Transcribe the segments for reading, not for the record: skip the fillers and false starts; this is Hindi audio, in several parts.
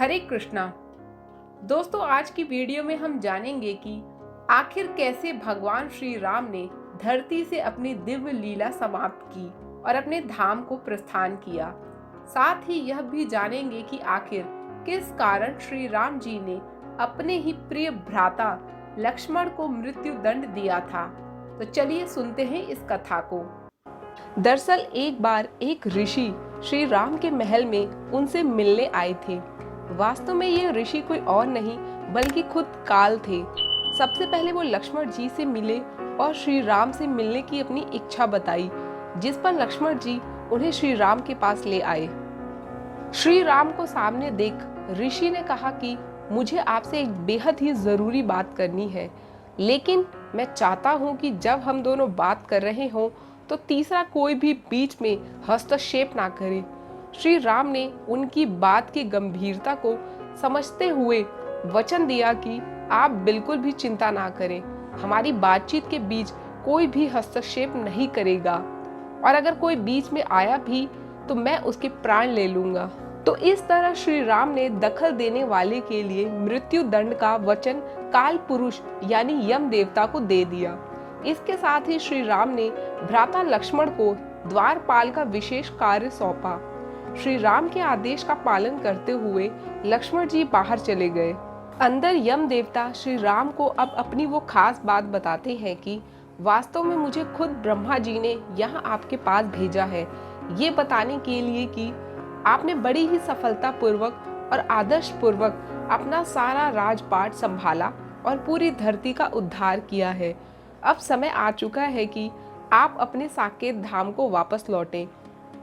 हरे कृष्णा। दोस्तों, आज की वीडियो में हम जानेंगे कि आखिर कैसे भगवान श्री राम ने धरती से अपनी दिव्य लीला समाप्त की और अपने धाम को प्रस्थान किया। साथ ही यह भी जानेंगे कि आखिर किस कारण श्री राम जी ने अपने ही प्रिय भ्राता लक्ष्मण को मृत्यु दंड दिया था। तो चलिए सुनते हैं इस कथा को। दरअसल एक बार एक ऋषि श्री राम के महल में उनसे मिलने आए थे। वास्तव में ये ऋषि कोई और नहीं बल्कि खुद काल थे। सबसे पहले वो लक्ष्मण जी से मिले और श्री राम से मिलने की अपनी इच्छा बताई, जिस पर लक्ष्मण जी उन्हें श्री राम के पास ले आए। श्री राम को सामने देख ऋषि ने कहा कि मुझे आपसे एक बेहद ही जरूरी बात करनी है, लेकिन मैं चाहता हूँ कि जब हम दोनों बात कर रहे हों तो तीसरा कोई भी बीच में हस्तक्षेप ना करे। श्री राम ने उनकी बात की गंभीरता को समझते हुए वचन दिया कि आप बिल्कुल भी चिंता ना करें, हमारी बातचीत के बीच कोई भी हस्तक्षेप नहीं करेगा, और अगर कोई बीच में आया भी तो मैं उसके प्राण ले लूंगा। तो इस तरह श्री राम ने दखल देने वाले के लिए मृत्यु दंड का वचन काल पुरुष यानी यम देवता को दे दिया। इसके साथ ही श्री राम ने भ्राता लक्ष्मण को द्वारपाल का विशेष कार्य सौंपा। श्री राम के आदेश का पालन करते हुए लक्ष्मण जी बाहर चले गए। अंदर यम देवता श्री राम को अब अपनी वो खास बात बताते हैं कि वास्तव में मुझे खुद ब्रह्मा जी ने यहाँ आपके पास भेजा है, ये बताने के लिए कि आपने बड़ी ही सफलता पूर्वक और आदर्श पूर्वक अपना सारा राजपाट संभाला और पूरी धरती का उद्धार किया है। अब समय आ चुका है कि आप अपने साकेत धाम को वापस लौटें।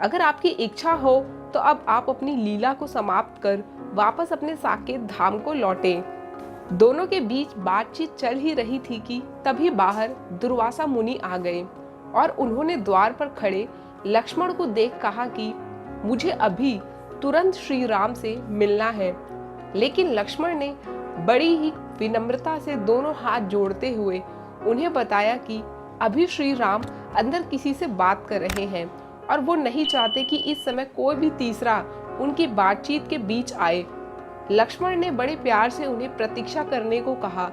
अगर आपकी इच्छा हो तो अब आप अपनी लीला को समाप्त कर वापस अपने साकेत धाम को लौटें। दोनों के बीच बातचीत चल ही रही थी कि तभी बाहर दुर्वासा मुनि आ गए और उन्होंने द्वार पर खड़े लक्ष्मण को देख कहा कि मुझे अभी तुरंत श्री राम से मिलना है। लेकिन लक्ष्मण ने बड़ी ही विनम्रता से दोनों हाथ जोड़ते हुए उन्हें बताया कि अभी श्री राम अंदर किसी से बात कर रहे हैं और वो नहीं चाहते कि इस समय कोई भी तीसरा उनकी बातचीत के बीच आए। लक्ष्मण ने बड़े प्यार से उन्हें प्रतीक्षा करने को कहा,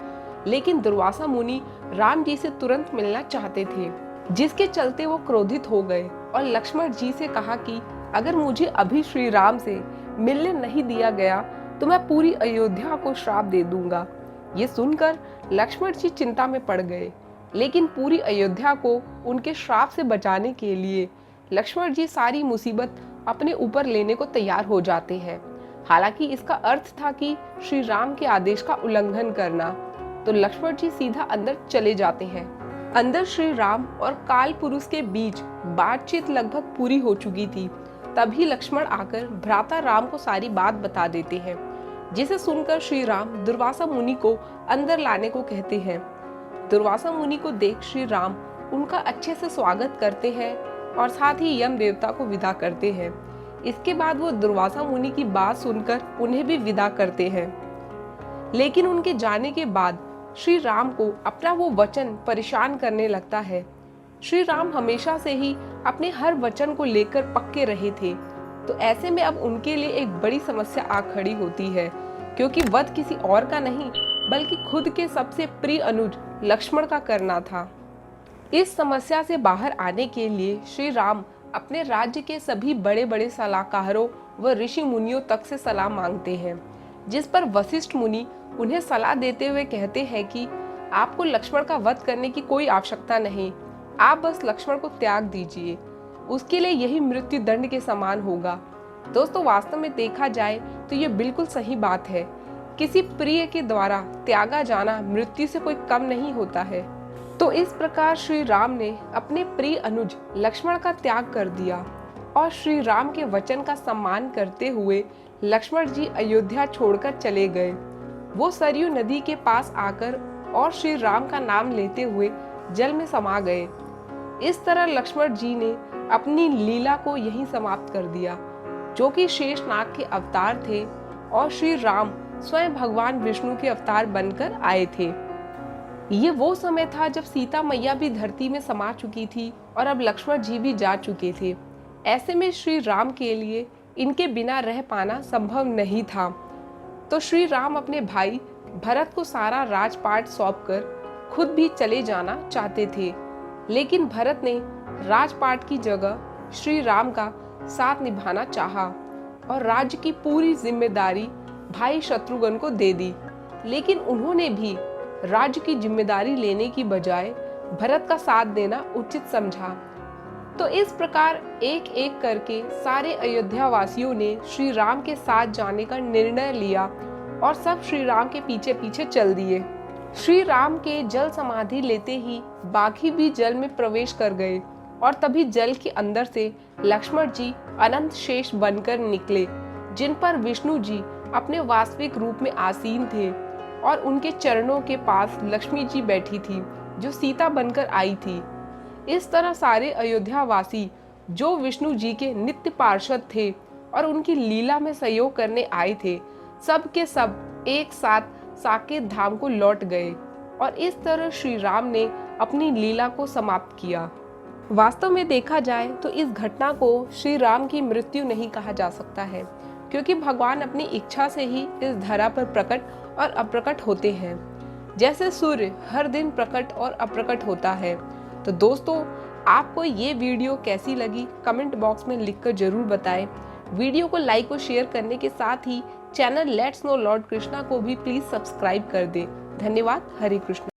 लेकिन दुर्वासा मुनि राम जी से तुरंत मिलना चाहते थे, जिसके चलते वो क्रोधित हो गए और लक्ष्मण जी से कहा कि अगर मुझे अभी श्री राम से मिलने नहीं दिया गया तो मैं पूरी अयोध्या को श्राप दे दूंगा। ये सुनकर लक्ष्मण जी चिंता में पड़ गए, लेकिन पूरी अयोध्या को उनके श्राप से बचाने के लिए लक्ष्मण जी सारी मुसीबत अपने ऊपर लेने को तैयार हो जाते हैं। हालांकि इसका अर्थ था कि श्री राम के आदेश का उल्लंघन करना। तो लक्ष्मण जी सीधा अंदर चले जाते हैं। अंदर श्री राम और काल पुरुष के बीच बातचीत लगभग पूरी हो चुकी थी। तभी लक्ष्मण आकर भ्राता राम को सारी बात बता देते हैं, जिसे सुनकर श्री राम दुर्वासा मुनि को अंदर लाने को कहते हैं। दुर्वासा मुनि को देख श्री राम उनका अच्छे से स्वागत करते हैं और साथ ही यम देवता को विदा करते हैं। इसके बाद वो दुर्वासा मुनि की बात सुनकर उन्हें भी विदा करते हैं। लेकिन उनके जाने के बाद श्री राम को अपना वो वचन परेशान करने लगता है। श्री राम हमेशा से ही अपने हर वचन को लेकर पक्के रहे थे, तो ऐसे में अब उनके लिए एक बड़ी समस्या आ खड़ी होती है, क्योंकि वध किसी और का नहीं बल्कि खुद के सबसे प्रिय अनुज लक्ष्मण का करना था। इस समस्या से बाहर आने के लिए श्री राम अपने राज्य के सभी बड़े बड़े सलाहकारों व ऋषि मुनियों तक से सलाह मांगते हैं, जिस पर वशिष्ठ मुनि उन्हें सलाह देते हुए कहते हैं कि आपको लक्ष्मण का वध करने की कोई आवश्यकता नहीं, आप बस लक्ष्मण को त्याग दीजिए, उसके लिए यही मृत्यु दंड के समान होगा। दोस्तों, वास्तव में देखा जाए तो ये बिल्कुल सही बात है। किसी प्रिय के द्वारा त्यागा जाना मृत्यु से कोई कम नहीं होता है। तो इस प्रकार श्री राम ने अपने प्रिय अनुज लक्ष्मण का त्याग कर दिया और श्री राम के वचन का सम्मान करते हुए लक्ष्मण जी अयोध्या छोड़कर चले गए। वो सरयू नदी के पास आकर और श्री राम का नाम लेते हुए जल में समा गए। इस तरह लक्ष्मण जी ने अपनी लीला को यहीं समाप्त कर दिया, जो कि शेषनाग के अवतार थे और श्री राम स्वयं भगवान विष्णु के अवतार बनकर आए थे। ये वो समय था जब सीता मैया भी धरती में समा चुकी थी और अब लक्ष्मण जी भी जा चुके थे। ऐसे में श्री राम के लिए इनके बिना रह पाना संभव नहीं था। तो श्री राम अपने भाई भरत को सारा राजपाट सौंपकर खुद भी चले जाना चाहते थे, लेकिन भरत ने राजपाट की जगह श्री राम का साथ निभाना चाहा और राज्य की पूरी जिम्मेदारी भाई शत्रुघ्न को दे दी। लेकिन उन्होंने भी राज्य की जिम्मेदारी लेने की बजाय भरत का साथ देना उचित समझा। तो इस प्रकार एक एक करके सारे अयोध्या वासियों ने श्री राम के साथ जाने का निर्णय लिया और सब श्री राम के पीछे पीछे चल दिए। श्री राम के जल समाधि लेते ही बाघी भी जल में प्रवेश कर गए और तभी जल के अंदर से लक्ष्मण जी अनंत शेष बनकर निकले, जिन पर विष्णु जी अपने वास्तविक रूप में आसीन थे और उनके चरणों के पास लक्ष्मी जी बैठी थी जो सीता बनकर आई थी। इस तरह सारे अयोध्या वासी जो विष्णु जी के नित्य पार्षद थे और उनकी लीला में सहयोग करने आए थे, सब के सब एक साथ साकेत धाम को लौट गए और इस तरह श्री राम ने अपनी लीला को समाप्त किया। वास्तव में देखा जाए तो इस घटना को श्री राम की मृत्यु नहीं कहा जा सकता है, क्योंकि भगवान अपनी इच्छा से ही इस धरा पर प्रकट और अप्रकट होते हैं, जैसे सूर्य हर दिन प्रकट और अप्रकट होता है। तो दोस्तों, आपको ये वीडियो कैसी लगी कमेंट बॉक्स में लिखकर जरूर बताएं। वीडियो को लाइक और शेयर करने के साथ ही channel let's know lord Krishna को भी प्लीज सब्सक्राइब कर दें। धन्यवाद। हरे कृष्ण।